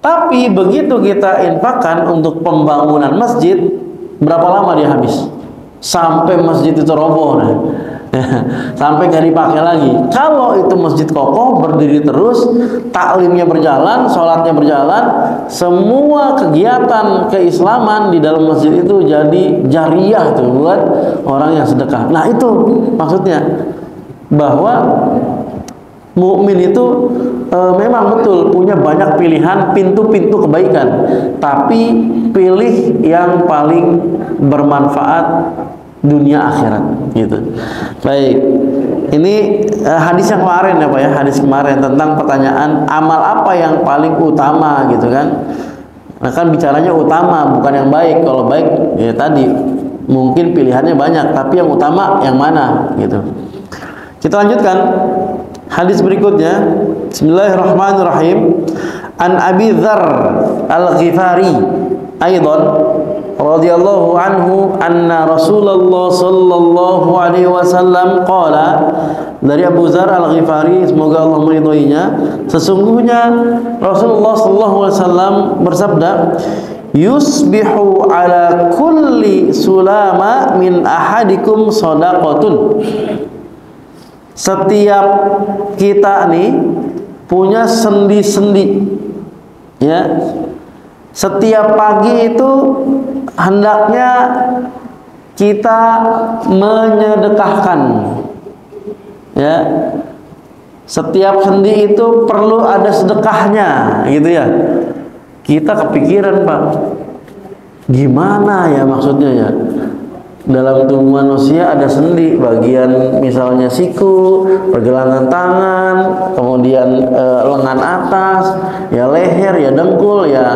Tapi begitu kita infakkan untuk pembangunan masjid, berapa lama dia habis? Sampai masjid itu roboh, nah. Sampai nggak dipakai lagi. Kalau itu masjid kokoh, berdiri terus, taklimnya berjalan, sholatnya berjalan, semua kegiatan keislaman di dalam masjid itu jadi jariyah tuh buat orang yang sedekah. Nah itu maksudnya, bahwa mukmin itu memang betul punya banyak pilihan pintu-pintu kebaikan, tapi pilih yang paling bermanfaat dunia akhirat gitu. Baik, ini hadis yang kemarin ya Pak ya, hadis kemarin tentang pertanyaan amal apa yang paling utama gitu kan. Nah kan bicaranya utama bukan yang baik. Kalau baik ya tadi mungkin pilihannya banyak, tapi yang utama yang mana gitu. Kita lanjutkan hadis berikutnya. Bismillahirrahmanirrahim. An Abi Dzar Al-Ghifari aidan radhiyallahu anhu anna Rasulullah sallallahu alaihi wasallam qala, dari Abu Dzar Al-Ghifari, semoga Allah meridhoinya, sesungguhnya Rasulullah sallallahu alaihi wasallam bersabda, yusbihu ala kulli sulama min ahadikum shadaqatun. Setiap kita nih punya sendi-sendi ya. Setiap pagi itu hendaknya kita menyedekahkan ya. Setiap sendi itu perlu ada sedekahnya gitu ya. Kita kepikiran Pak, gimana ya maksudnya ya, dalam tubuh manusia ada sendi, bagian misalnya siku, pergelangan tangan, kemudian lengan atas, ya leher, ya dengkul, ya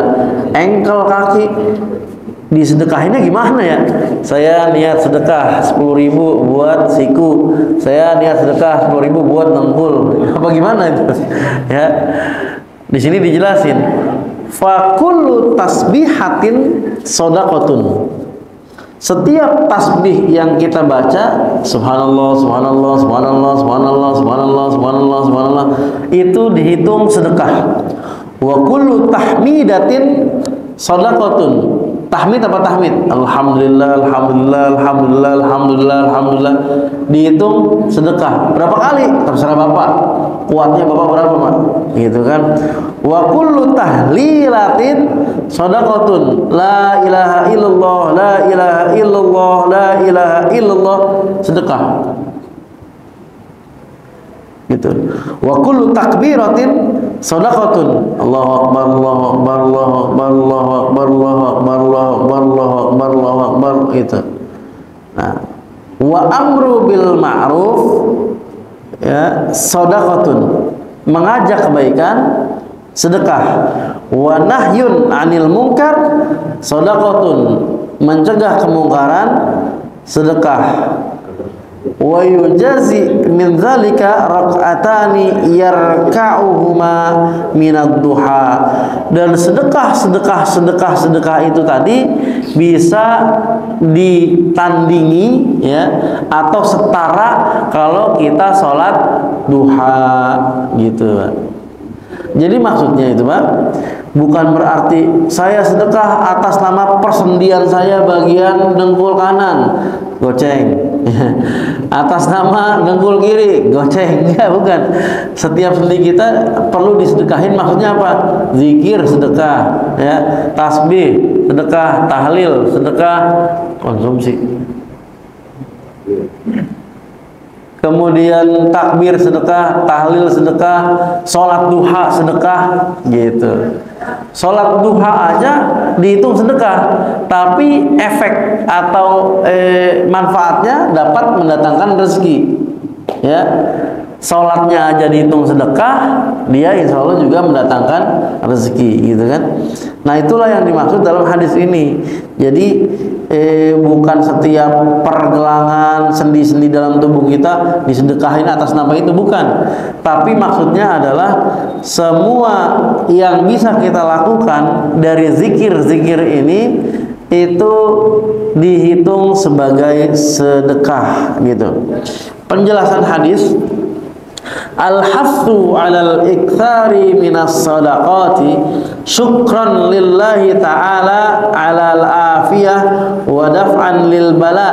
engkel kaki. Disedekahinnya gimana ya? Saya niat sedekah 10.000 buat siku, saya niat sedekah 10.000 buat dengkul. Apa gimana itu? Ya, di sini dijelasin. Fa kullu tasbihatin shadaqatun. Setiap tasbih yang kita baca, subhanallah, subhanallah, subhanallah, subhanallah, subhanallah, subhanallah, subhanallah, itu dihitung sedekah. Wa kullu tahmidatin shadaqatun. Tahmid apa tahmid? Alhamdulillah, alhamdulillah, alhamdulillah, alhamdulillah, alhamdulillah, dihitung sedekah. Berapa kali? Terserah Bapak. Kuatnya Bapak berapa, Pak? Gitu kan. Wa kullu tahlilatin shadaqatun. La ilaha illallah, la ilaha illallah, la ilaha illallah, sedekah. Gitu. Wa kullu takbiratin shadaqatun. Allahu akbar, Allahu akbar, Allahu akbar, Allahu akbar, Allahu akbar, Allahu akbar, Allahu akbar, Allahu akbar, gitu. Nah, wa amru bil ma'ruf ya shadaqatun. Mengajak kebaikan sedekah. Wa nahyun 'anil munkar shadaqatun. Mencegah kemungkaran sedekah. Wa yujazi min dzalika rak'atani yarka'uhuma minad duha. Dan sedekah itu tadi bisa ditandingi ya, atau setara kalau kita sholat duha gitu. Jadi maksudnya itu Pak, bukan berarti saya sedekah atas nama persendian saya bagian dengkul kanan, goceng. Atas nama dengkul kiri, goceng. Enggak, bukan. Setiap sendi kita perlu disedekahin. Maksudnya apa? Zikir sedekah, ya, tasbih sedekah, tahlil sedekah, konsumsi. Kemudian takbir sedekah, tahlil sedekah, sholat duha sedekah, gitu. Sholat duha aja dihitung sedekah, tapi efek atau manfaatnya dapat mendatangkan rezeki. Ya, sholatnya aja dihitung sedekah, dia insya Allah juga mendatangkan rezeki, gitu kan? Nah itulah yang dimaksud dalam hadis ini. Jadi bukan setiap pergelangan sendi-sendi dalam tubuh kita disedekahin atas nama itu, bukan. Tapi maksudnya adalah semua yang bisa kita lakukan dari zikir-zikir ini itu dihitung sebagai sedekah, gitu. Penjelasan hadis, Al-hathu 'alal iktsari minas shadaqati syukran lillahi ta'ala 'alal afiyah wa daf'an lil bala.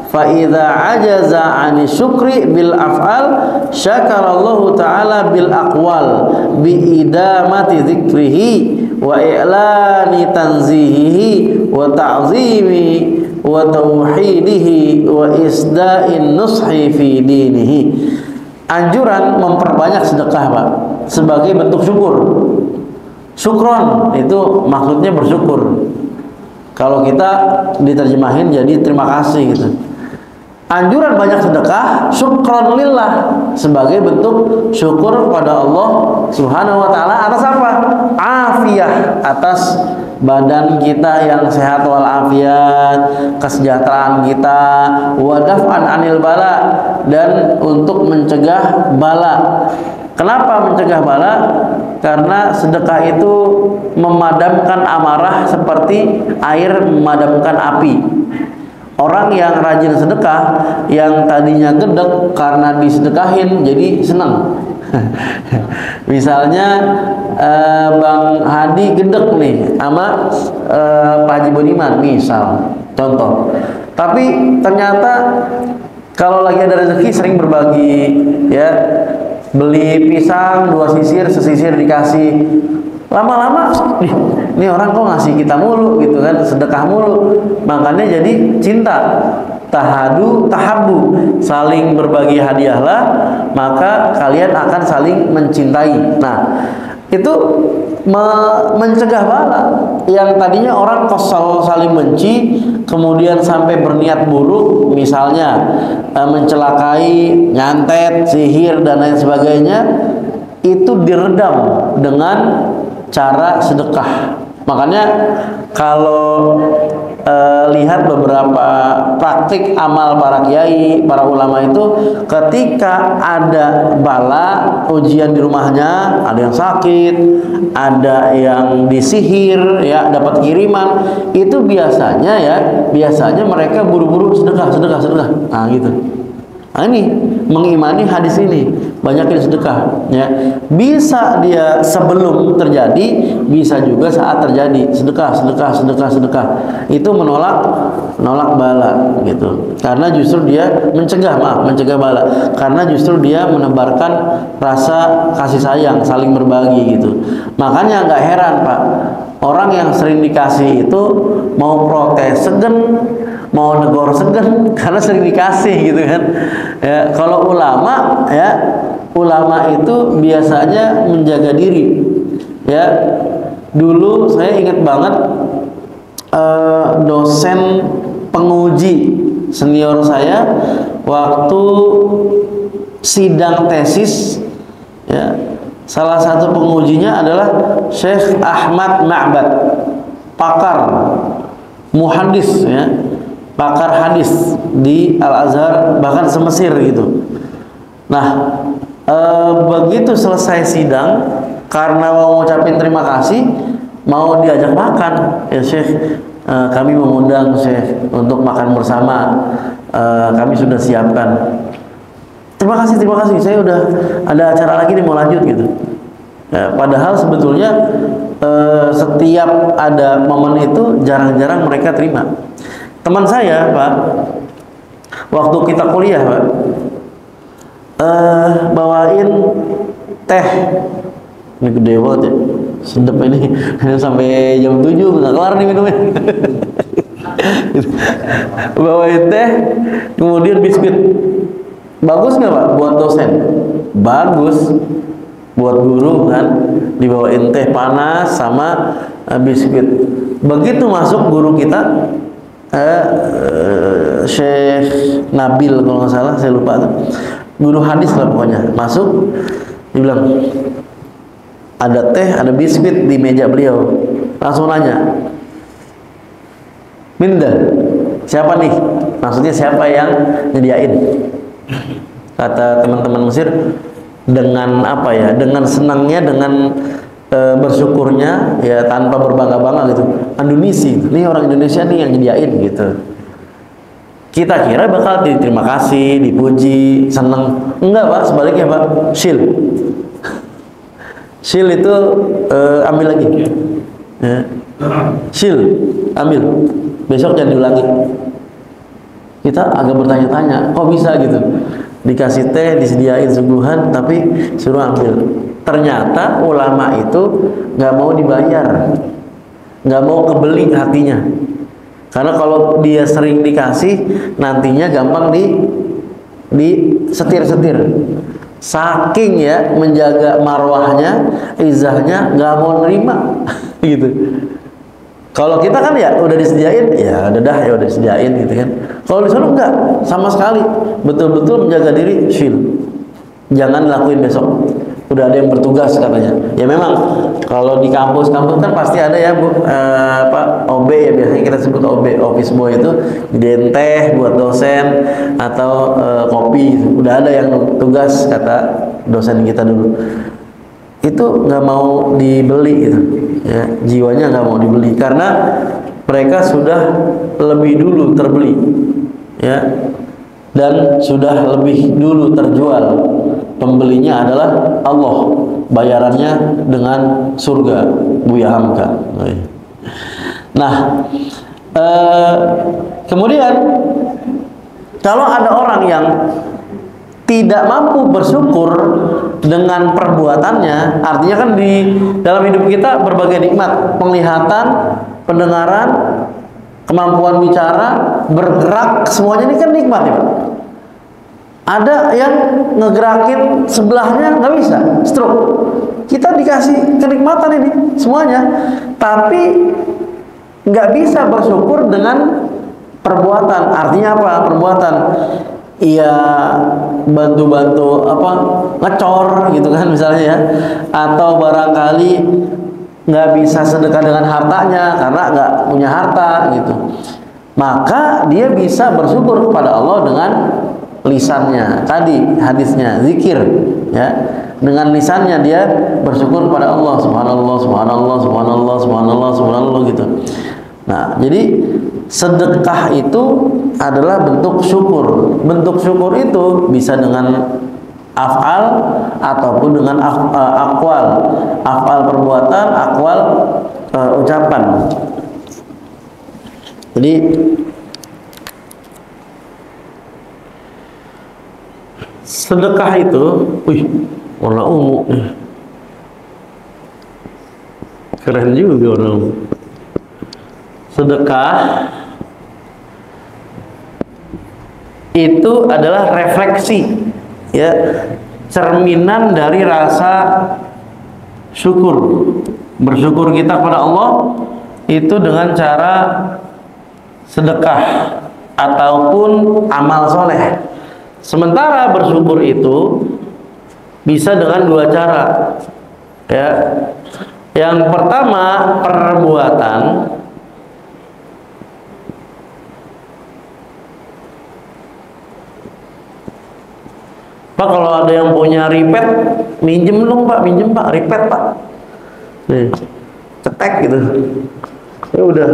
Fa idza ajaza 'ani syukri bil af'al syakarallahu ta'ala bil aqwal bi idamati dzikrihi wa i'lani tanzihihi wa ta'zimi wa tauhidihi wa isda'in nushi fi dinihi. Anjuran memperbanyak sedekah, Pak, sebagai bentuk syukur. Syukron itu maksudnya bersyukur. Kalau kita diterjemahin jadi terima kasih gitu. Anjuran banyak sedekah syukron lillah, sebagai bentuk syukur kepada Allah Subhanahu wa taala atas apa? Afiyah, atas badan kita yang sehat walafiat, kesejahteraan kita, wa daf'an anil bala, dan untuk mencegah bala. Kenapa mencegah bala? Karena sedekah itu memadamkan amarah seperti air memadamkan api. Orang yang rajin sedekah, yang tadinya gedek karena disedekahin jadi senang. Misalnya Bang Hadi gedek nih sama Pak Haji Budiman, misal contoh. Tapi ternyata kalau lagi ada rezeki sering berbagi, ya, beli pisang 2 sisir, sesisir dikasih. Lama-lama ini orang kok ngasih kita mulu gitu kan, sedekah mulu, makanya jadi cinta. Tahadu tahabbu, saling berbagi hadiahlah, maka kalian akan saling mencintai. Nah, itu mencegah bala. Yang tadinya orang kesal saling benci, kemudian sampai berniat buruk, misalnya mencelakai, nyantet, sihir dan lain sebagainya, itu diredam dengan cara sedekah. Makanya kalau lihat beberapa praktik amal para kiai, para ulama itu, ketika ada bala, ujian di rumahnya, ada yang sakit, ada yang disihir, ya, dapat kiriman, itu biasanya mereka buru-buru sedekah. Nah, gitu. Nah, ini mengimani hadis ini, banyakin sedekah, ya. Bisa dia sebelum terjadi, bisa juga saat terjadi. Sedekah. Itu menolak bala gitu. Karena justru dia mencegah bala. Karena justru dia menebarkan rasa kasih sayang, saling berbagi gitu. Makanya nggak heran, Pak, orang yang sering dikasih itu mau protes segen, mau negor segen, karena sering dikasih gitu kan. Ya, kalau ulama, ya, ulama itu biasanya menjaga diri. Ya, dulu saya ingat banget dosen penguji senior saya waktu sidang tesis, ya, salah satu pengujinya adalah Syekh Ahmad Ma'bad, pakar muhaddis, ya, pakar hadis di Al-Azhar, bahkan se-Mesir gitu. Nah, begitu selesai sidang, karena mau ngucapin terima kasih, mau diajak makan, ya Syekh, kami mengundang Syekh untuk makan bersama, kami sudah siapkan. Terima kasih, saya udah ada acara lagi nih, mau lanjut gitu. Ya, padahal sebetulnya setiap ada momen itu jarang-jarang mereka terima. Teman saya, Pak, waktu kita kuliah, Pak, bawain teh, ini gede banget ya, sedap ini, sampai jam 7 nggak kelar nih minumnya. Bawain teh, kemudian biskuit. Bagus nggak, Pak, buat dosen? Bagus. Buat guru kan, dibawain teh panas sama biskuit. Begitu masuk guru kita, Syekh Nabil kalau nggak salah, saya lupa tuh, guru hadis lah pokoknya, masuk, dibilang ada teh, ada biskuit di meja beliau. Langsung nanya, Minda, siapa nih? Maksudnya siapa yang nyediain? Kata teman-teman Mesir, dengan apa ya, dengan senangnya, dengan bersyukurnya, ya, tanpa berbangga-bangga gitu. Indonesia, nih orang Indonesia nih yang nyediain gitu. kita kira bakal diterima kasih, dipuji, seneng. Enggak Pak, sebaliknya Pak, syil. Syil itu ambil lagi. Ya. Syil, ambil. Besok jangan diulangi. Kita agak bertanya-tanya, kok bisa gitu? Dikasih teh, disediain suguhan, tapi suruh ambil. Ternyata ulama itu nggak mau dibayar, nggak mau kebeli hatinya. Karena kalau dia sering dikasih, nantinya gampang di setir-setir. Saking ya menjaga marwahnya, izahnya, nggak mau nerima, gitu. Kalau kita kan ya udah disediain, ya udah dah, ya udah disediain gitu kan. Kalau di sana enggak, sama sekali, betul-betul menjaga diri, chill. Jangan lakuin besok. Udah ada yang bertugas katanya. Ya memang kalau di kampus-kampus kan pasti ada ya Bu, OB ya, biasanya kita sebut OB, office boy itu gedein teh buat dosen atau kopi. Udah ada yang tugas, kata dosen kita dulu. Itu nggak mau dibeli gitu, ya, jiwanya nggak mau dibeli karena mereka sudah lebih dulu terbeli, ya, dan sudah lebih dulu terjual. Pembelinya adalah Allah, bayarannya dengan surga. Buya Hamka. Nah, kemudian kalau ada orang yang tidak mampu bersyukur dengan perbuatannya, artinya kan di dalam hidup kita berbagai nikmat, penglihatan, pendengaran, kemampuan bicara, bergerak, semuanya ini kan nikmat ya Pak. Ada yang ngegerakin sebelahnya nggak bisa, stroke. Kita dikasih kenikmatan ini semuanya, tapi nggak bisa bersyukur dengan perbuatan. Artinya apa? Perbuatan, iya, bantu-bantu apa, ngecor gitu kan misalnya ya, atau barangkali nggak bisa sedekah dengan hartanya karena nggak punya harta gitu. Maka dia bisa bersyukur kepada Allah dengan lisannya. Tadi hadisnya zikir, ya, dengan lisannya dia bersyukur kepada Allah, subhanallah, subhanallah, subhanallah, subhanallah, subhanallah gitu. Nah, jadi sedekah itu adalah bentuk syukur. Bentuk syukur itu bisa dengan af'al ataupun dengan aqwal. Af'al perbuatan, aqwal ucapan. Jadi sedekah itu, warna ungu, keren juga warna ungu. Sedekah itu adalah refleksi, ya, cerminan dari rasa syukur. Bersyukur kita kepada Allah itu dengan cara sedekah ataupun amal soleh. Sementara bersyukur itu bisa dengan dua cara, ya. Yang pertama perbuatan, Pak, kalau ada yang punya ripet, minjem dong Pak, minjem Pak, ripet Pak. Nih, cetek gitu. Ya udah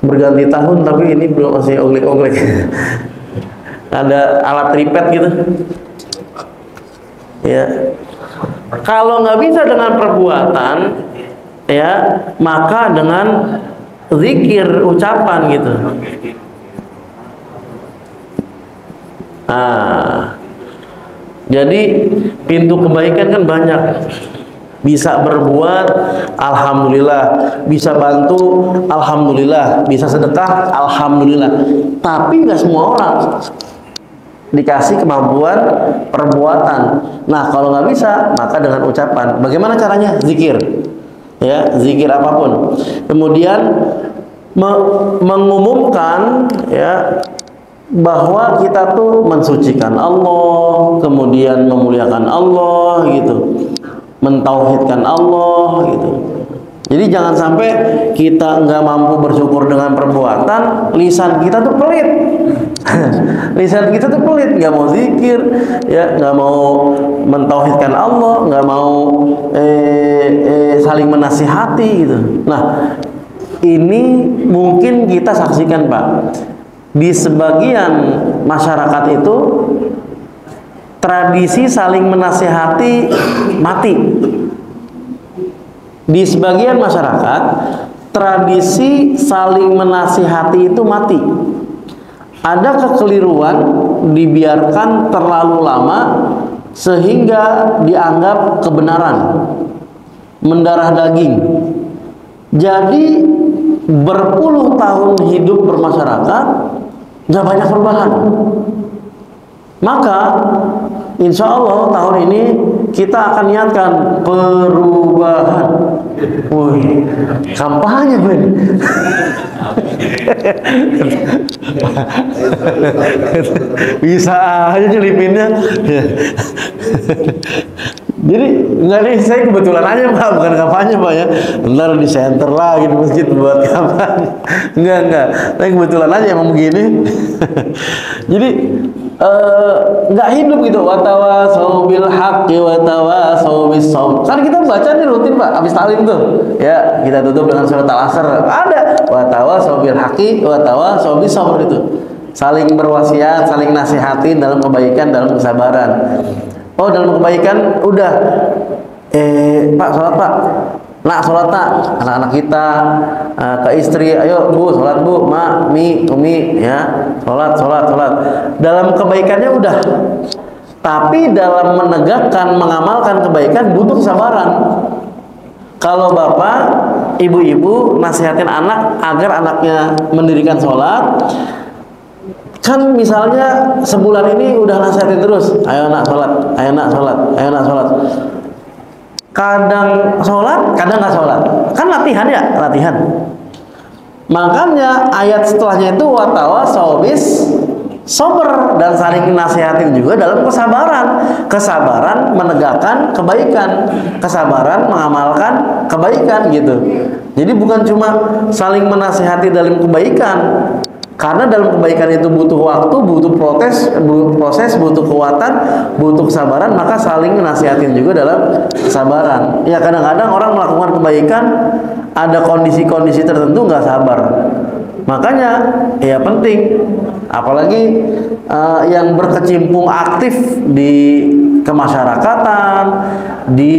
berganti tahun tapi ini belum, masih oglek-oglek. Ada alat ripet gitu. Ya. Kalau nggak bisa dengan perbuatan, ya, maka dengan zikir, ucapan gitu. Nah, jadi pintu kebaikan kan banyak. Bisa berbuat, alhamdulillah. Bisa bantu, alhamdulillah. Bisa sedekah, alhamdulillah. Tapi nggak semua orang dikasih kemampuan perbuatan. Nah, kalau nggak bisa, maka dengan ucapan. Bagaimana caranya? Zikir, ya, zikir apapun. Kemudian mengumumkan, ya, bahwa kita tuh mensucikan Allah, kemudian memuliakan Allah gitu, mentauhidkan Allah gitu. Jadi jangan sampai kita nggak mampu bersyukur dengan perbuatan, lisan kita tuh pelit. Lisan kita tuh pelit, nggak mau zikir, ya, nggak mau mentauhidkan Allah, nggak mau saling menasihati gitu. Nah, ini mungkin kita saksikan Pak. di sebagian masyarakat itu tradisi saling menasihati mati. Di sebagian masyarakat tradisi saling menasihati itu mati. Ada kekeliruan dibiarkan terlalu lama sehingga dianggap kebenaran, mendarah daging. Jadi berpuluh tahun hidup bermasyarakat nggak banyak perubahan. Maka insya Allah tahun ini kita akan niatkan perubahan. Wih, kampanye gue. Bisa aja nyelipinnya. Jadi nggak nih, saya kebetulan aja Pak, bukan kampanye Pak ya. Bentar di center lagi di masjid buat kampanye. Enggak. Saya kebetulan aja emang begini. Jadi nggak hidup gitu. Watawasau bil haqqi watawasau bis shaubr. Kan kita baca nih rutin Pak, habis talim tuh. Ya, kita tutup dengan surat Al-Asr. Ada watawasau bil haqqi watawasau bis shaubr itu. Saling berwasiat, saling nasihati dalam kebaikan, dalam kesabaran. Oh, dalam kebaikan udah Pak sholat Pak, nak sholat tak, anak-anak kita ke istri, ayo Bu sholat Bu, Ma, Mi, Umi ya, sholat. Dalam kebaikannya udah, tapi dalam menegakkan, mengamalkan kebaikan butuh kesabaran. Kalau bapak, ibu-ibu nasihatin anak agar anaknya mendirikan sholat, kan misalnya sebulan ini udah nasihatin terus, ayo nak sholat, ayo nak sholat, ayo nak sholat. Kadang sholat, kadang nggak sholat. Kan latihan ya, latihan. Makanya ayat setelahnya itu watawasau bis shaubr, dan saling nasihatin juga dalam kesabaran. Kesabaran menegakkan kebaikan, kesabaran mengamalkan kebaikan gitu. Jadi bukan cuma saling menasihati dalam kebaikan. Karena dalam kebaikan itu butuh waktu, butuh proses, butuh kekuatan, butuh kesabaran, maka saling nasihatin juga dalam kesabaran. Ya kadang-kadang orang melakukan kebaikan, ada kondisi-kondisi tertentu nggak sabar. Makanya ya penting, apalagi yang berkecimpung aktif di kemasyarakatan, di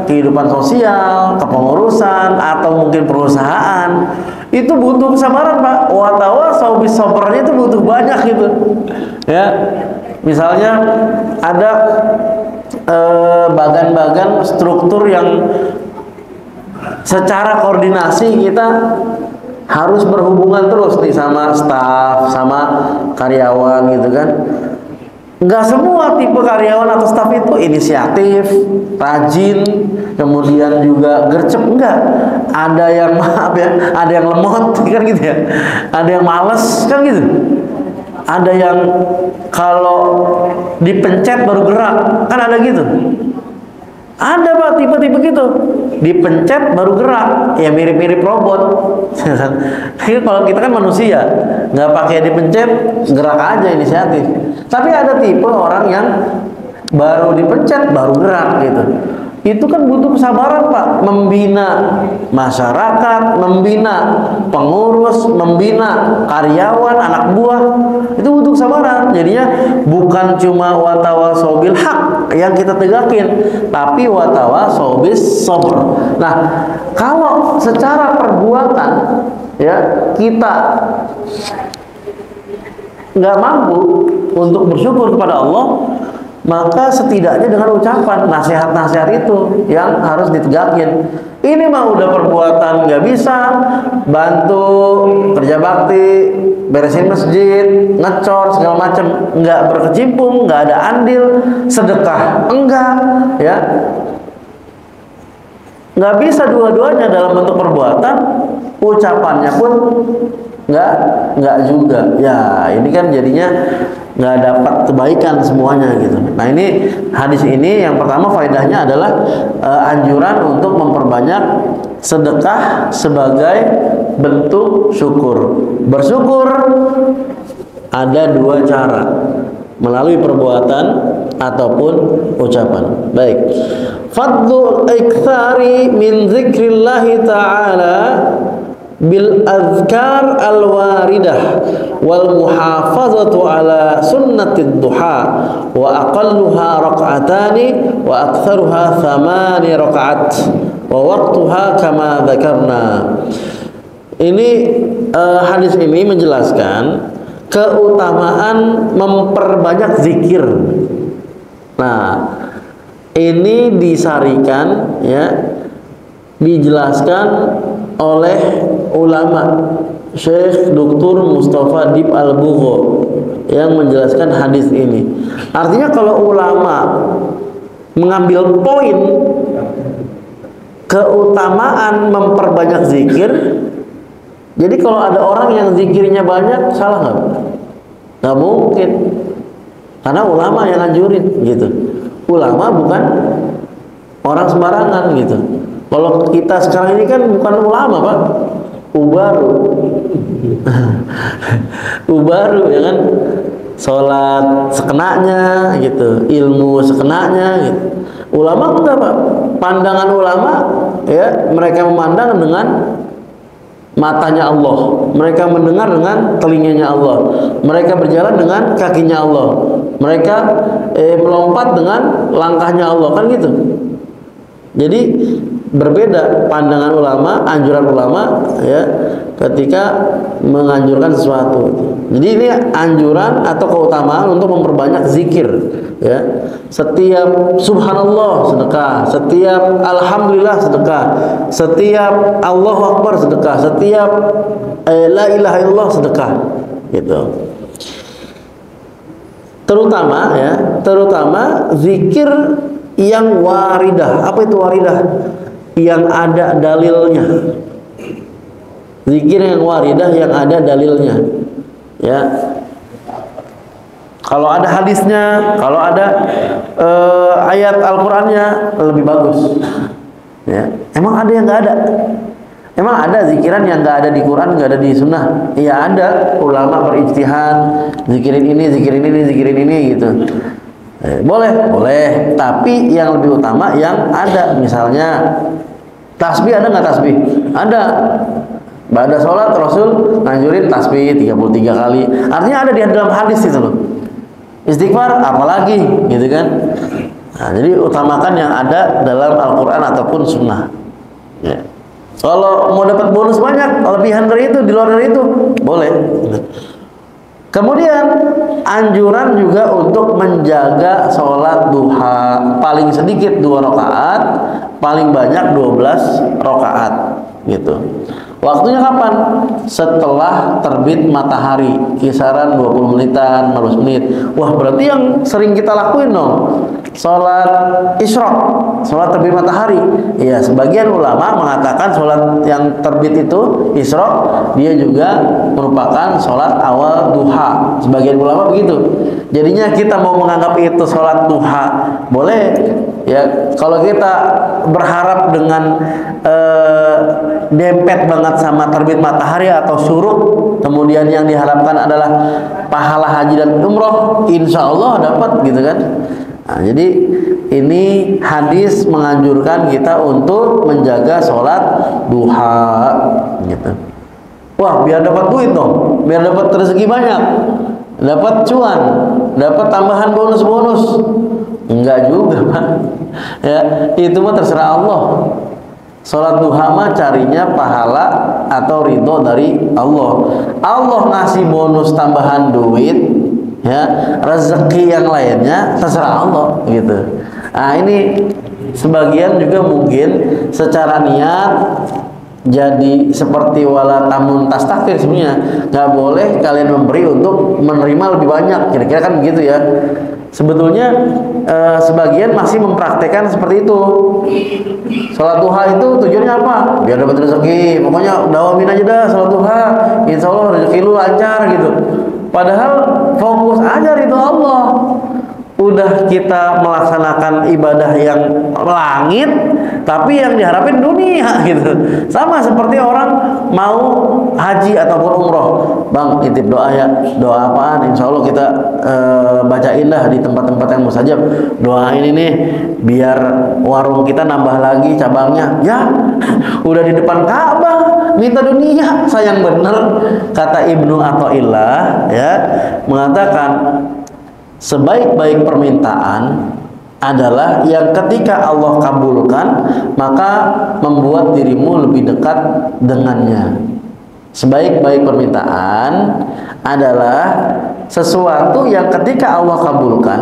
kehidupan sosial, kepengurusan atau mungkin perusahaan, itu butuh kesabaran Pak. Watawasau bis shabrnya itu butuh banyak gitu. Ya, misalnya ada bagan-bagan struktur yang secara koordinasi kita harus berhubungan terus nih sama staf, sama karyawan gitu kan. Nggak semua tipe karyawan atau staf itu inisiatif, rajin, kemudian juga gercep, enggak. Ada yang maaf ya, ada yang lemot kan gitu ya. Ada yang males kan gitu. Ada yang kalau dipencet baru gerak, kan ada gitu. Ada Pak tipe-tipe gitu, dipencet baru gerak, ya mirip-mirip robot. Kalau kita kan manusia, nggak pakai dipencet, gerak aja inisiatif. Tapi ada tipe orang yang baru dipencet baru gerak gitu. Itu kan butuh kesabaran Pak, membina masyarakat, membina pengurus, membina karyawan, anak buah, itu butuh kesabaran. Jadinya bukan cuma watawasau bil haq yang kita tegakin, tapi watawasau bis sabr. Nah, kalau secara perbuatan ya kita nggak mampu untuk bersyukur kepada Allah, maka setidaknya dengan ucapan nasihat-nasihat itu yang harus ditegakin. Ini mah udah perbuatan nggak bisa, bantu kerja bakti, beresin masjid, ngecor segala macam, nggak berkecimpung, nggak ada andil, sedekah enggak, ya nggak bisa dua-duanya dalam bentuk perbuatan, ucapannya pun nggak juga. Ya ini kan jadinya nggak dapat kebaikan semuanya gitu. Nah ini hadis ini yang pertama faedahnya adalah anjuran untuk memperbanyak sedekah sebagai bentuk syukur. Bersyukur ada dua cara, melalui perbuatan ataupun ucapan. Baik. Fadlul iktsari min zikrillahi ta'ala bil azkar al waridah wal muhafazatu ala sunnatid duha wa aqalluha rak'atani wa aktsaruha 8 rakaat wa waqtuha kama dzakarna. Ini hadis ini menjelaskan keutamaan memperbanyak zikir. Nah, ini disarikan ya, dijelaskan oleh ulama Syekh Dr. Mustafa Dib Al-Bugho yang menjelaskan hadis ini. Artinya kalau ulama mengambil poin keutamaan memperbanyak zikir, jadi kalau ada orang yang zikirnya banyak, salah nggak? Nggak mungkin, karena ulama yang anjurin gitu. Ulama bukan orang sembarangan gitu. Kalau kita sekarang ini kan bukan ulama, Pak, ubaru. Ubaru ya kan, sholat sekenanya gitu, ilmu sekenanya gitu. Ulama enggak, Pak. Pandangan ulama ya, mereka memandang dengan matanya Allah, mereka mendengar dengan telinganya Allah, mereka berjalan dengan kakinya Allah, mereka melompat dengan langkahnya Allah, kan gitu. Jadi berbeda pandangan ulama, anjuran ulama ya ketika menganjurkan sesuatu. Jadi ini anjuran atau keutamaan untuk memperbanyak zikir ya. Setiap subhanallah sedekah, setiap alhamdulillah sedekah, setiap Allahu akbar sedekah, setiap la ilaha illallah sedekah gitu. Terutama ya, terutama zikir yang waridah. Apa itu waridah? Yang ada dalilnya. Zikir yang waridah yang ada dalilnya. Ya. Kalau ada hadisnya, kalau ada ayat Al-Qur'annya lebih bagus. Ya. Emang ada yang nggak ada? Emang ada zikiran yang nggak ada di Quran, nggak ada di Sunnah? Iya ada. Ulama berijtihad, zikirin ini, zikirin ini, zikirin ini gitu. Boleh, tapi yang lebih utama yang ada. Misalnya tasbih, ada nggak tasbih? Ada. Pada sholat Rasul nganjurin tasbih 33 kali. Artinya ada di dalam hadis itu loh. Istighfar apalagi gitu kan. Nah, jadi utamakan yang ada dalam Al-Quran ataupun Sunnah ya. Kalau mau dapat bonus banyak, kelebihan dari itu, di luar dari itu, boleh. Kemudian anjuran juga untuk menjaga sholat duha, paling sedikit 2 rakaat, paling banyak 12 rakaat gitu. Waktunya kapan? Setelah terbit matahari, kisaran 20 menitan, 15 menit. Wah, berarti yang sering kita lakuin dong, sholat isyraq, sholat terbit matahari. Ya, sebagian ulama mengatakan sholat yang terbit itu isyraq, dia juga merupakan sholat awal duha. Sebagian ulama begitu. Jadinya kita mau menganggap itu sholat duha, boleh. Ya, kalau kita berharap dengan dempet banget sama terbit matahari atau syuruk, kemudian yang diharapkan adalah pahala haji dan umroh, insya Allah dapat gitu kan. Nah, jadi ini hadis menganjurkan kita untuk menjaga sholat duha gitu. Wah, biar dapat duit dong, biar dapat rezeki banyak, dapat cuan, dapat tambahan bonus-bonus. Enggak juga, Pak. Ya, itu mah terserah Allah. Sholat duha mah carinya pahala atau ridho dari Allah. Allah ngasih bonus tambahan duit, ya, rezeki yang lainnya terserah Allah gitu. Nah, ini sebagian juga mungkin secara niat jadi seperti wala tamun tas takdir, sebenarnya nggak boleh kalian memberi untuk menerima lebih banyak, kira-kira kan begitu ya. Sebetulnya sebagian masih mempraktekkan seperti itu. Sholat duha itu tujuannya apa? Biar dapat rezeki. Pokoknya dawamin aja dah sholat duha, insya Allah rezeki lu lancar gitu. Padahal fokus aja ridho Allah. Udah kita melaksanakan ibadah yang langit, tapi yang diharapin dunia gitu. Sama seperti orang mau haji ataupun umroh. Bang, titip doa ya. Doa apaan? Insya Allah kita bacain dah di tempat-tempat yang mustajab. Doain ini biar warung kita nambah lagi cabangnya. Ya, udah di depan Ka'bah minta dunia, sayang bener. Kata Ibnu Athaillah ya, mengatakan sebaik-baik permintaan adalah yang ketika Allah kabulkan maka membuat dirimu lebih dekat dengannya. Sebaik-baik permintaan adalah sesuatu yang ketika Allah kabulkan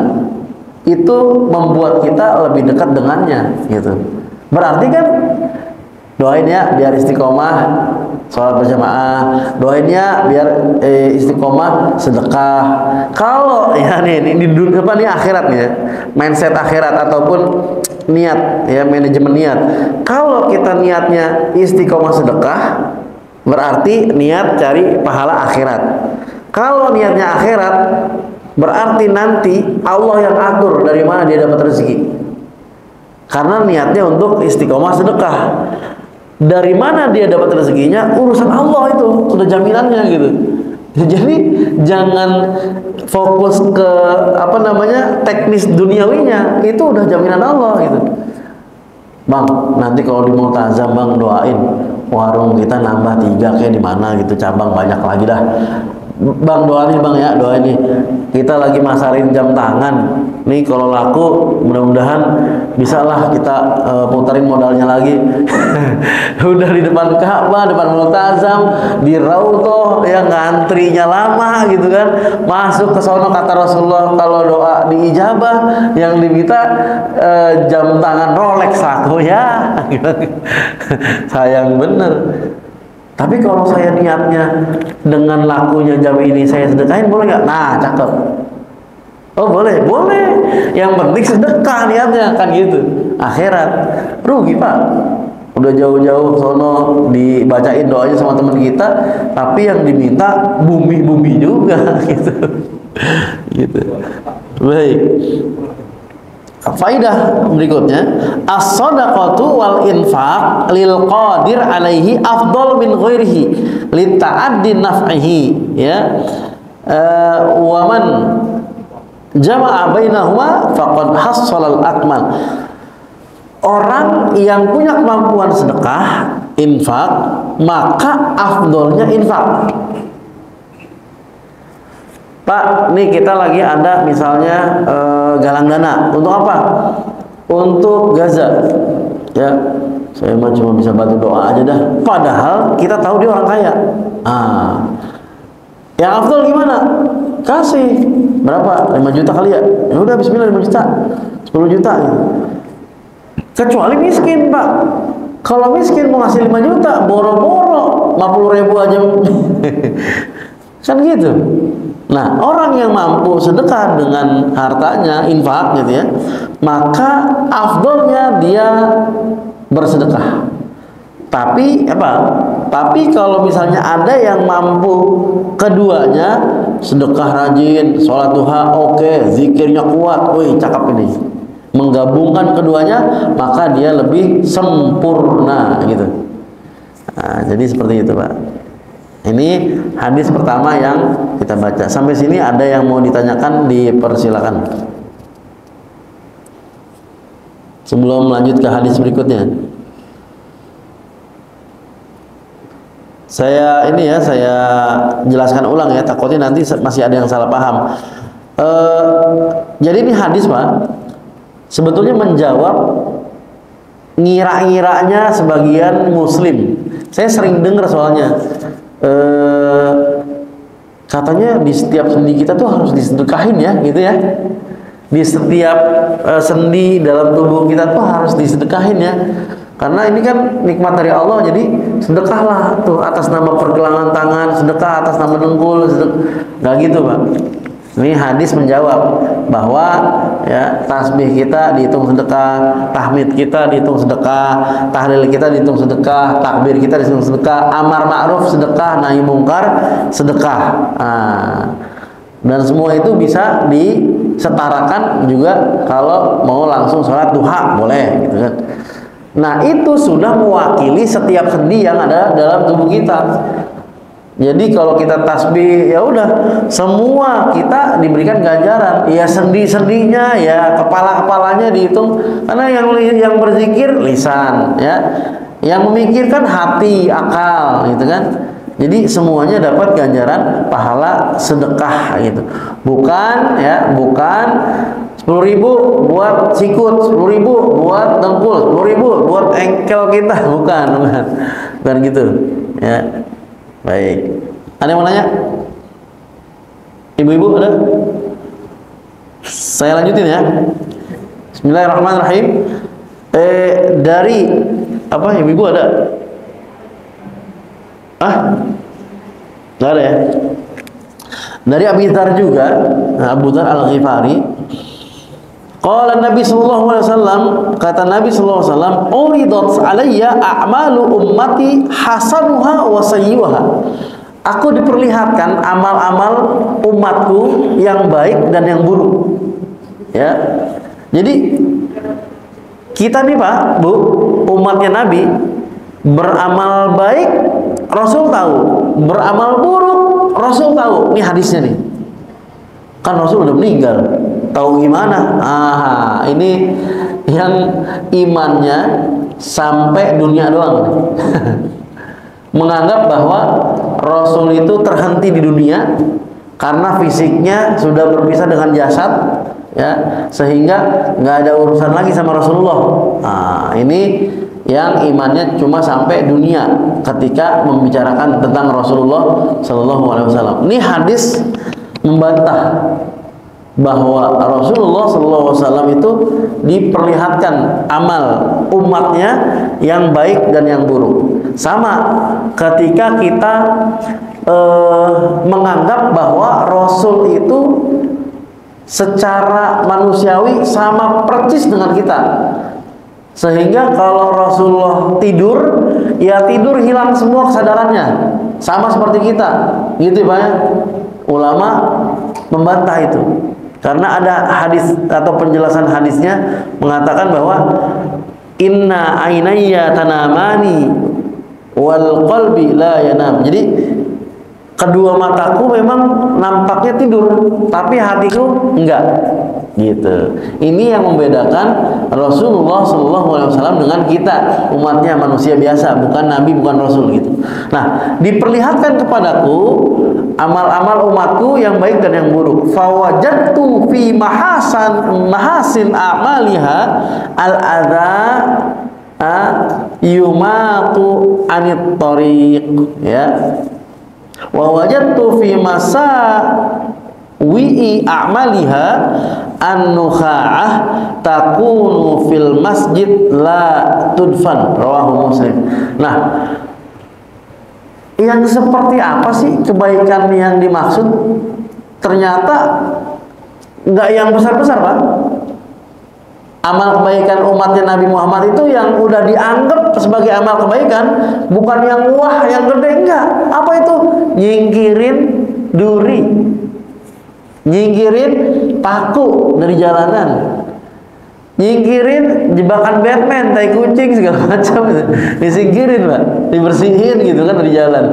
itu membuat kita lebih dekat dengannya gitu. Berarti kan doain ya biar istiqomah sholat berjamaah, doain ya biar istiqomah sedekah. Kalau ya nih di dunia apa nih akhirat nih ya, mindset akhirat ataupun niat ya, manajemen niat. Kalau kita niatnya istiqomah sedekah, berarti niat cari pahala akhirat. Kalau niatnya akhirat, berarti nanti Allah yang atur dari mana dia dapat rezeki. Karena niatnya untuk istiqomah sedekah. Dari mana dia dapat rezekinya, urusan Allah itu, sudah jaminannya gitu. Jadi jangan fokus ke apa namanya teknis duniawinya, itu udah jaminan Allah gitu. Bang, nanti kalau di Multazam bang doain warung kita nambah 3 kayak di mana gitu, cabang banyak lagi dah. Bang doain bang ya, doain nih. Kita lagi masarin jam tangan. Nih kalau laku mudah-mudahan bisalah kita puterin modalnya lagi. Udah di depan Ka'bah, depan Multazam, di Raudhah ya ngantrinya lama gitu kan. Masuk ke sono kata Rasulullah kalau doa diijabah yang diminta jam tangan Rolex aku ya. Sayang bener. Tapi kalau saya niatnya dengan lakunya jam ini saya sedekahin boleh nggak? Nah, cakep. Oh boleh, boleh. Yang penting sedekah niatnya kan gitu. Akhirat rugi pak. Udah jauh-jauh sono dibacain doanya sama teman kita, tapi yang diminta bumi-bumi juga gitu. Gitu. Baik. Faidah berikutnya, as-shadaqatu wal infaq lil qadir alaihi afdal min ghairihi li ta'addi naf'ihi ya. Wa man jama'a bainahuma faqad hassala al-akmal. Orang yang punya kemampuan sedekah, infak, maka afdolnya infak. Pak, nih kita lagi ada misalnya galang dana untuk apa? Untuk Gaza. Ya, saya mah cuma bisa bantu doa aja dah. Padahal kita tahu dia orang kaya. Yang afdol gimana? Kasih berapa? 5 juta kali ya? Ya udah bismillah 5 juta. 10 juta gitu. Kecuali miskin, Pak. Kalau miskin mau ngasih 5 juta, boro-boro 50.000 aja. Kan gitu. Nah, orang yang mampu sedekah dengan hartanya, infak gitu ya, maka afdolnya dia bersedekah. Tapi apa? Tapi kalau misalnya ada yang mampu keduanya, sedekah rajin, sholat duha oke, zikirnya kuat, wih cakep ini. Menggabungkan keduanya, maka dia lebih sempurna gitu. Nah, jadi seperti itu, Pak. Ini hadis pertama yang kita baca. Sampai sini ada yang mau ditanyakan, dipersilakan. Sebelum lanjut ke hadis berikutnya. Saya jelaskan ulang ya, takutnya nanti masih ada yang salah paham. Jadi ini hadis, Pak, sebetulnya menjawab ngira-ngiranya sebagian muslim. Saya sering dengar soalnya. Katanya di setiap sendi kita tuh harus disedekahin ya, gitu ya. Di setiap sendi dalam tubuh kita tuh harus disedekahin ya. Karena ini kan nikmat dari Allah, jadi sedekahlah tuh atas nama pergelangan tangan, sedekah atas nama dengkul, nggak gitu, Pak. Ini hadis menjawab bahwa ya tasbih kita dihitung sedekah, tahmid kita dihitung sedekah, tahlil kita dihitung sedekah, takbir kita dihitung sedekah, amar ma'ruf sedekah, nahi mungkar sedekah. Dan semua itu bisa disetarakan juga kalau mau langsung sholat duha boleh gitu kan. Nah, itu sudah mewakili setiap sendi yang ada dalam tubuh kita. Jadi kalau kita tasbih, ya udah semua kita diberikan ganjaran. Ya sendi-sendinya, ya kepala-kepalanya dihitung. Karena yang berzikir lisan, ya. Yang memikirkan hati, akal, gitu kan. Jadi semuanya dapat ganjaran pahala sedekah gitu. Bukan 10.000 buat sikut, 10.000 buat dengkul, 10.000 buat engkel kita, bukan gitu, ya. Baik. Ada yang mau nanya? Ibu-ibu ada? Saya lanjutin ya. Bismillahirrahmanirrahim. Dari apa? Ibu-ibu ada? Nggak ada ya? Dari Abi Dzar juga, Abu Dzar Al-Ghifari. Qala Nabi sallallahu alaihi wasallam, kata Nabi sallallahu alaihi wasallam, "Uridat alayya a'malu ummati hasanuha wa sayyi'uha." Aku diperlihatkan amal-amal umatku yang baik dan yang buruk. Ya. Jadi kita nih Pak, Bu, umatnya Nabi, beramal baik Rasul tahu, beramal buruk Rasul tahu. Ini hadisnya nih. Kan Rasul udah meninggal, tahu gimana? Ini yang imannya sampai dunia doang. Menganggap bahwa Rasul itu terhenti di dunia karena fisiknya sudah berpisah dengan jasad, ya, sehingga nggak ada urusan lagi sama Rasulullah. Ini yang imannya cuma sampai dunia ketika membicarakan tentang Rasulullah Shallallahu Alaihi Wasallam. Ini hadis membantah bahwa Rasulullah SAW itu diperlihatkan amal umatnya yang baik dan yang buruk. Sama ketika kita menganggap bahwa Rasul itu secara manusiawi sama persis dengan kita, sehingga kalau Rasulullah tidur, ya tidur hilang semua kesadarannya, sama seperti kita, gitu Pak ya. Ulama membantah itu karena ada hadis atau penjelasan hadisnya mengatakan bahwa inna ainayya tanamani wal qalbi la yanam. Jadi kedua mataku memang nampaknya tidur, tapi hatiku enggak. Gitu. Ini yang membedakan Rasulullah SAW dengan kita, umatnya manusia biasa, bukan nabi, bukan rasul gitu. Nah, diperlihatkan kepadaku amal-amal umatku yang baik dan yang buruk. Fawajadtu fi mahasin a'maliha al-adha yumatu anit tariq, ya. Wa wajadtu fi masa wi'i a'maliha an-nukha'ah takunu fil masjid la tudfan, rawahu Muslim. Nah, yang seperti apa sih kebaikan yang dimaksud? Ternyata nggak yang besar-besar Pak. Amal kebaikan umatnya Nabi Muhammad itu yang udah dianggap sebagai amal kebaikan, bukan yang wah, yang gede, enggak. Apa itu? Nyingkirin duri, nyingkirin paku dari jalanan, nyingkirin jebakan Batman, tai kucing segala macam, disingkirin Pak, dibersihin gitu kan dari jalan.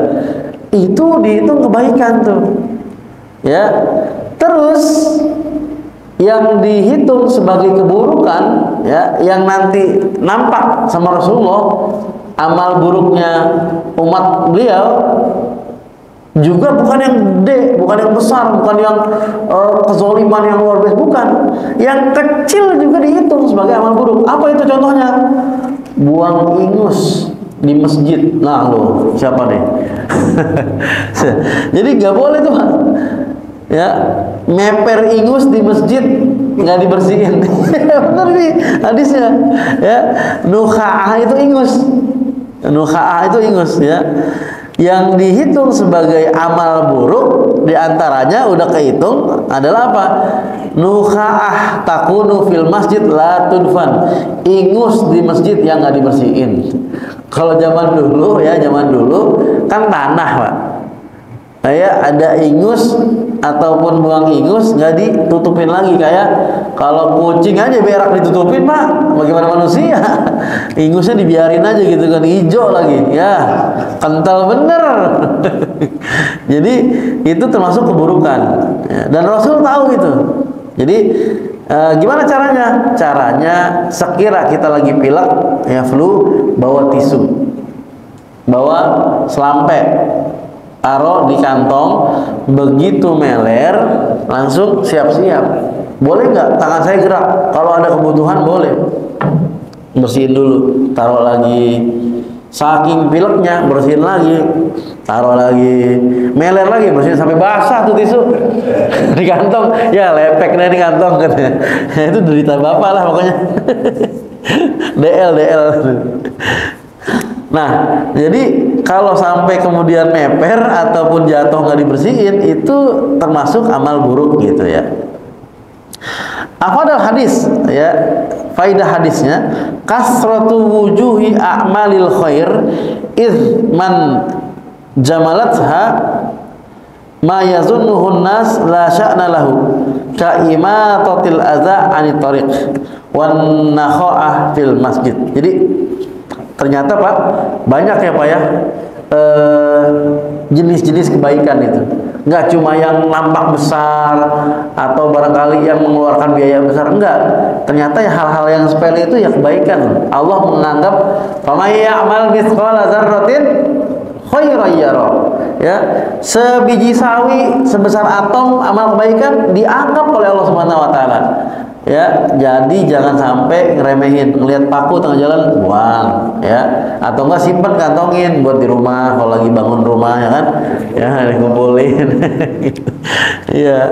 Itu dihitung kebaikan tuh, ya. Terus yang dihitung sebagai keburukan, ya, yang nanti nampak sama Rasulullah, amal buruknya umat beliau juga bukan yang gede, bukan yang besar, bukan yang kezaliman yang luar biasa, bukan. Yang kecil juga dihitung sebagai amal buruk. Apa itu contohnya? Buang ingus di masjid. Nah, lo siapa nih? Jadi nggak boleh tuh, ya, meper ingus di masjid nggak dibersihin. Benar nih hadisnya, ya. Nukha'ah itu ingus, nukha'ah itu ingus, ya. Yang dihitung sebagai amal buruk diantaranya udah kehitung adalah apa? Nukha'ah takunu fil masjid la tudfan, ingus di masjid yang nggak dibersihin. Kalau zaman dulu, ya, zaman dulu kan tanah Pak, ya, ada ingus ataupun buang ingus nggak ditutupin lagi. Kayak kalau kucing aja berak ditutupin Pak, bagaimana manusia? Ingusnya dibiarin aja gitu kan, hijau lagi, ya kental bener. Jadi itu termasuk keburukan, ya. Dan Rasul tahu itu. Jadi gimana caranya? Caranya sekira kita lagi pilek, ya flu, bawa tisu, bawa selampe, taruh di kantong, begitu meler langsung siap-siap. Boleh nggak tangan saya gerak? Kalau ada kebutuhan boleh. Bersihin dulu, taruh lagi. Saking pileknya bersihin lagi, taruh lagi, meler lagi, bersihin sampai basah tuh tisu di kantong. Ya lepek deh di kantong katanya. Itu derita bapak lah pokoknya. DL. Nah, jadi kalau sampai kemudian meper ataupun jatuh nggak dibersihin, itu termasuk amal buruk gitu ya. Afadal hadis, ya, faidah hadisnya, kasratu wujuhi a'malil khair idh man jamalatha ma yazunnuhun nas la sya'na lahu ka imatatil adza 'anit tariq wan nakha'ah fil masjid. Jadi ternyata Pak, banyak ya Pak ya jenis-jenis kebaikan itu. Enggak cuma yang nampak besar atau barangkali yang mengeluarkan biaya besar, enggak. Ternyata ya hal-hal yang sepele itu ya kebaikan. Allah menganggap famay ya'mal mithqala dzarratin khairan yara. Ya, sebiji sawi sebesar atom amal kebaikan dianggap oleh Allah Subhanahu wa taala. Ya, jadi jangan sampai ngeremehin, ngelihat paku tengah jalan buang, ya, atau enggak simpan kantongin buat di rumah kalau lagi bangun rumah, ya kan, ya dikumpulin. Ya,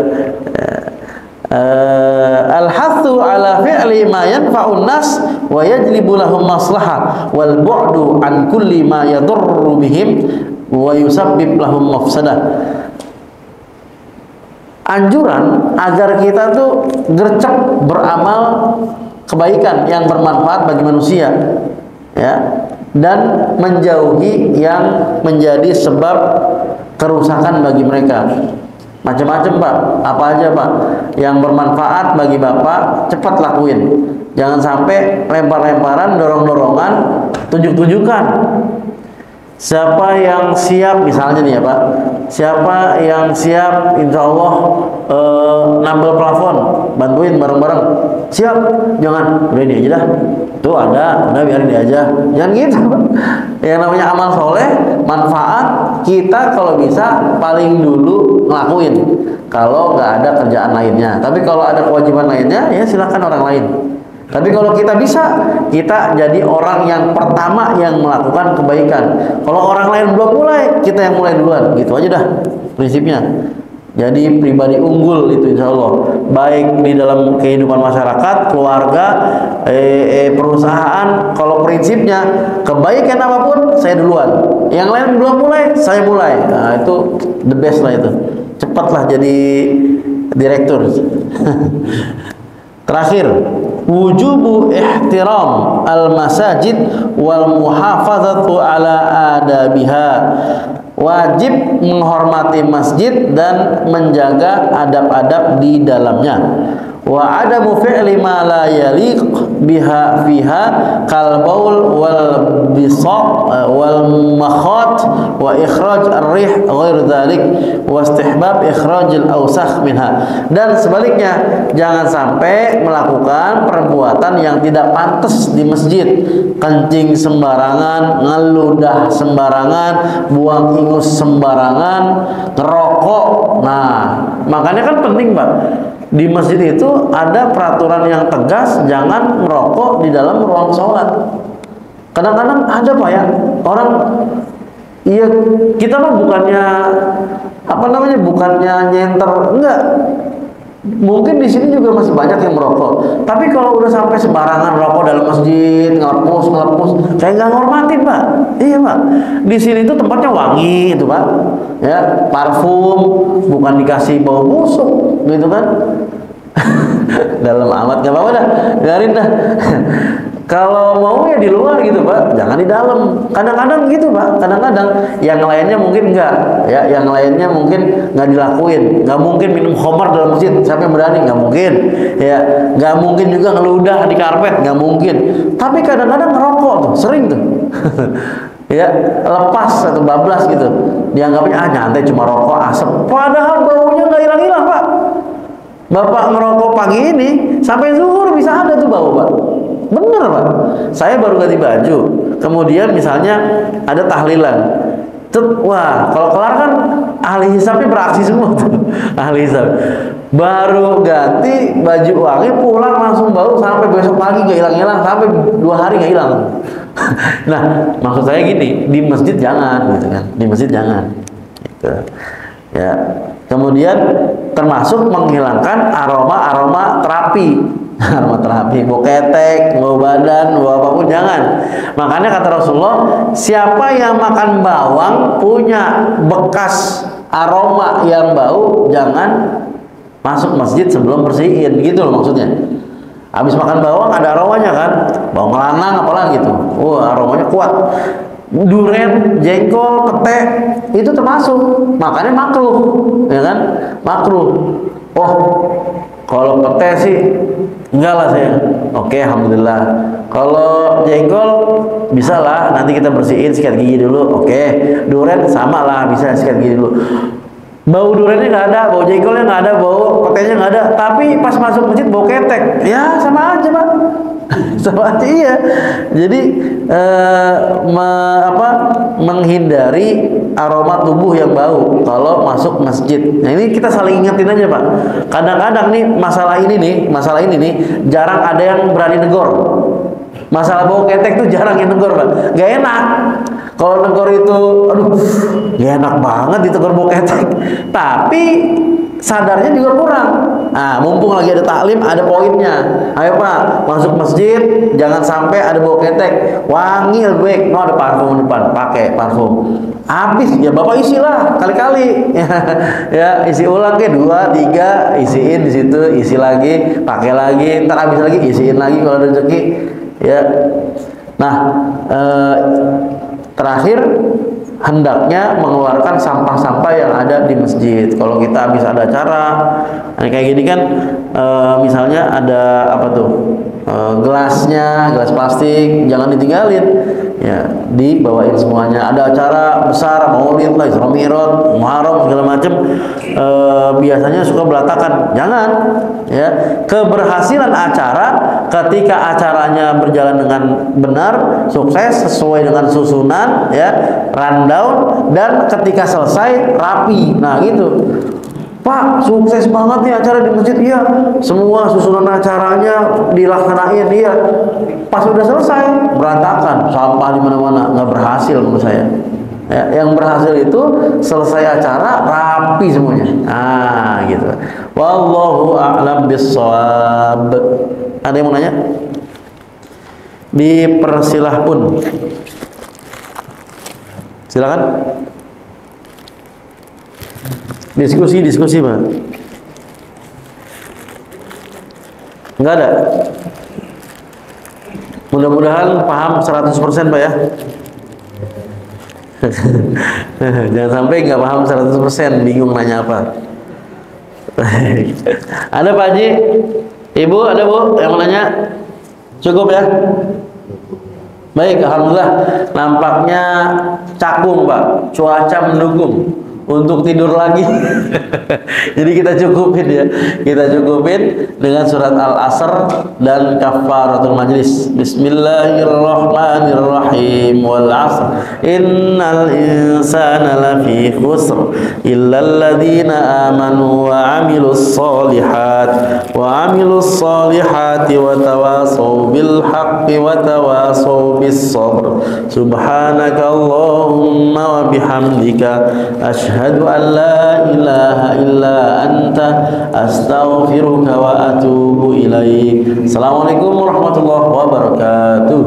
al-hathu ala fi'li ma yanfa'un nas wa yajlibu lahum maslahah wal bu'du an kulli ma yadurru bihim wa yusabbib lahum mafsadah. Anjuran agar kita tuh gercep beramal kebaikan yang bermanfaat bagi manusia, ya, dan menjauhi yang menjadi sebab kerusakan bagi mereka. Macam-macam Pak, apa aja Pak yang bermanfaat bagi Bapak, cepat lakuin. Jangan sampai lempar-lemparan, dorong-dorongan, tunjuk-tunjukkan. Siapa yang siap, misalnya nih ya Pak, siapa yang siap insya Allah nambel plafon, bantuin bareng-bareng, siap, jangan, udah ini aja dah, tuh ada, udah biarin dia aja, jangan gitu Pak. Yang namanya amal soleh, manfaat, kita kalau bisa paling dulu ngelakuin, kalau nggak ada kerjaan lainnya. Tapi kalau ada kewajiban lainnya, ya silakan orang lain. Tapi kalau kita bisa, kita jadi orang yang pertama yang melakukan kebaikan. Kalau orang lain belum mulai, kita yang mulai duluan. Gitu aja dah prinsipnya. Jadi pribadi unggul itu insya Allah. Baik di dalam kehidupan masyarakat, keluarga, perusahaan. Kalau prinsipnya kebaikan apapun, saya duluan. Yang lain belum mulai, saya mulai. Nah itu the best lah itu. Cepatlah jadi direktur. Terakhir, wujubu ihtiram al-masajid wal muhafazatu ala adabiha. Wajib menghormati masjid dan menjaga adab-adab di dalamnya. Wa adamu fi'li ma la yaliq biha fiha kal baul wal bisaq wal makhat wa ikhraj ar-rih ghair dzalik wa istihbab ikhraj al-awsakh minha. Dan sebaliknya, jangan sampai melakukan perbuatan yang tidak pantas di masjid. Kencing sembarangan, ngeludah sembarangan, buang ingus sembarangan, ngerokok. Nah, makanya kan penting Pak, di masjid itu ada peraturan yang tegas, jangan merokok di dalam ruang sholat. Kadang-kadang ada Pak ya, orang, iya kita mah bukannya apa namanya, bukannya nyenter, enggak. Mungkin di sini juga masih banyak yang merokok. Tapi kalau udah sampai sembarangan rokok dalam masjid, ngelepus, saya nggak ngormatin Pak. Iya Pak. Di sini tuh tempatnya wangi itu Pak. Ya, parfum, bukan dikasih bau busuk, gitu kan? Dalam amat nggak apa-apa dah, biarin dah. Kalau mau ya di luar gitu Pak, jangan di dalam. Kadang-kadang gitu Pak, kadang-kadang yang lainnya mungkin enggak, ya, yang lainnya mungkin nggak dilakuin. Nggak mungkin minum khamar dalam masjid, siapa yang berani? Nggak mungkin, ya. Nggak mungkin juga ngeludah di karpet, nggak mungkin. Tapi kadang-kadang ngerokok tuh, sering tuh. Ya, lepas atau bablas gitu. Dianggapnya nyantai cuma rokok asap. Padahal baunya nggak hilang-hilang Pak. Bapak ngerokok pagi ini sampai zuhur bisa ada tuh bau Pak. Bener Pak, saya baru ganti baju, kemudian misalnya ada tahlilan, wah kalau kelar kan ahli hisabnya beraksi semua tuh, ahli hisab. Baru ganti baju wangi, pulang langsung bau sampai besok pagi gak hilang-hilang, sampai 2 hari gak hilang. Nah, maksud saya gini, di masjid jangan, gitu kan, di masjid jangan. Gitu. Ya, kemudian termasuk menghilangkan aroma-aroma terapi. Aroma terapi, bau ketek, bau badan, bau apapun jangan. Makanya kata Rasulullah, siapa yang makan bawang punya bekas aroma yang bau, jangan masuk masjid sebelum bersihin, gitu loh maksudnya. Habis makan bawang ada aromanya kan, bawang lanang apalagi gitu. Aromanya kuat. Duren, jengkol, petek itu termasuk, makanya makruh, ya kan? Makruh. Kalau petek sih enggak lah saya. Oke, alhamdulillah. Kalau jengkol bisa lah, nanti kita bersihin, sikat gigi dulu. Oke, duren sama lah, bisa sikat gigi dulu. Bau durennya nggak ada, bau jengkolnya nggak ada, bau peteknya nggak ada. Tapi pas masuk masjid bau ketek, ya sama aja Pak. Sama aja iya. Jadi menghindari aroma tubuh yang bau kalau masuk masjid. Nah ini kita saling ingetin aja Pak. Kadang-kadang nih masalah ini nih jarang ada yang berani negor. Masalah bau ketek tuh jarang yang negor Pak. Gak enak. Kalau negor itu, aduh, gak enak banget ditegur bau ketek. Tapi sadarnya juga kurang. Nah, mumpung lagi ada taklim, ada poinnya. Ayo Pak, masuk masjid, jangan sampai ada bau ketek. Wangi lebih, ada parfum depan, pakai parfum. Habis ya Bapak isilah kali-kali. Ya, isi ulang ke 2, 3, isiin di situ, isi lagi, pakai lagi, ntar habis lagi, isiin lagi kalau ada rezeki. Ya. Nah, terakhir hendaknya mengeluarkan sampah-sampah yang ada di masjid. Kalau kita habis ada acara kayak gini kan, misalnya ada apa tuh, gelasnya, gelas plastik, jangan ditinggalin, ya dibawain semuanya. Ada acara besar, maulid lah, Isra Mi'raj, Muharram segala macam, biasanya suka belatakan, jangan. Ya, keberhasilan acara ketika acaranya berjalan dengan benar, sukses sesuai dengan susunan, ya, rundown, dan ketika selesai rapi. Nah gitu. Pak, sukses banget nih acara di masjid. Iya, semua susunan acaranya dilaksanain. Iya, pas udah selesai berantakan, sampah di mana-mana, nggak berhasil menurut saya. Ya, yang berhasil itu selesai acara rapi semuanya. Nah, gitu. Wallahu a'lam bissawab. Ada yang mau nanya? Dipersilah pun. Silakan. Diskusi Pak. Enggak ada. Mudah-mudahan paham 100% Pak ya. Jangan sampai nggak paham 100%, bingung nanya apa. Ada Pak Haji? Ibu ada Bu yang mau nanya? Cukup ya? Baik, alhamdulillah. Nampaknya cakung Pak, cuaca mendukung untuk tidur lagi. Jadi kita cukupin ya. Kita cukupin dengan surat Al-Asr dan kafaratul majlis. Bismillahirrahmanirrahim. Wal 'asr. Innal insana lafi khusr illal ladzina amanu wa 'amilus solihati wa tawasaw bil haqqi wa tawasaw bis sabr. Subhanakallahumma wa bihamdika asyhadu an la ilaha illa anta astaghfiruka wa atubu ilaik. Assalamualaikum warahmatullahi wabarakatuh.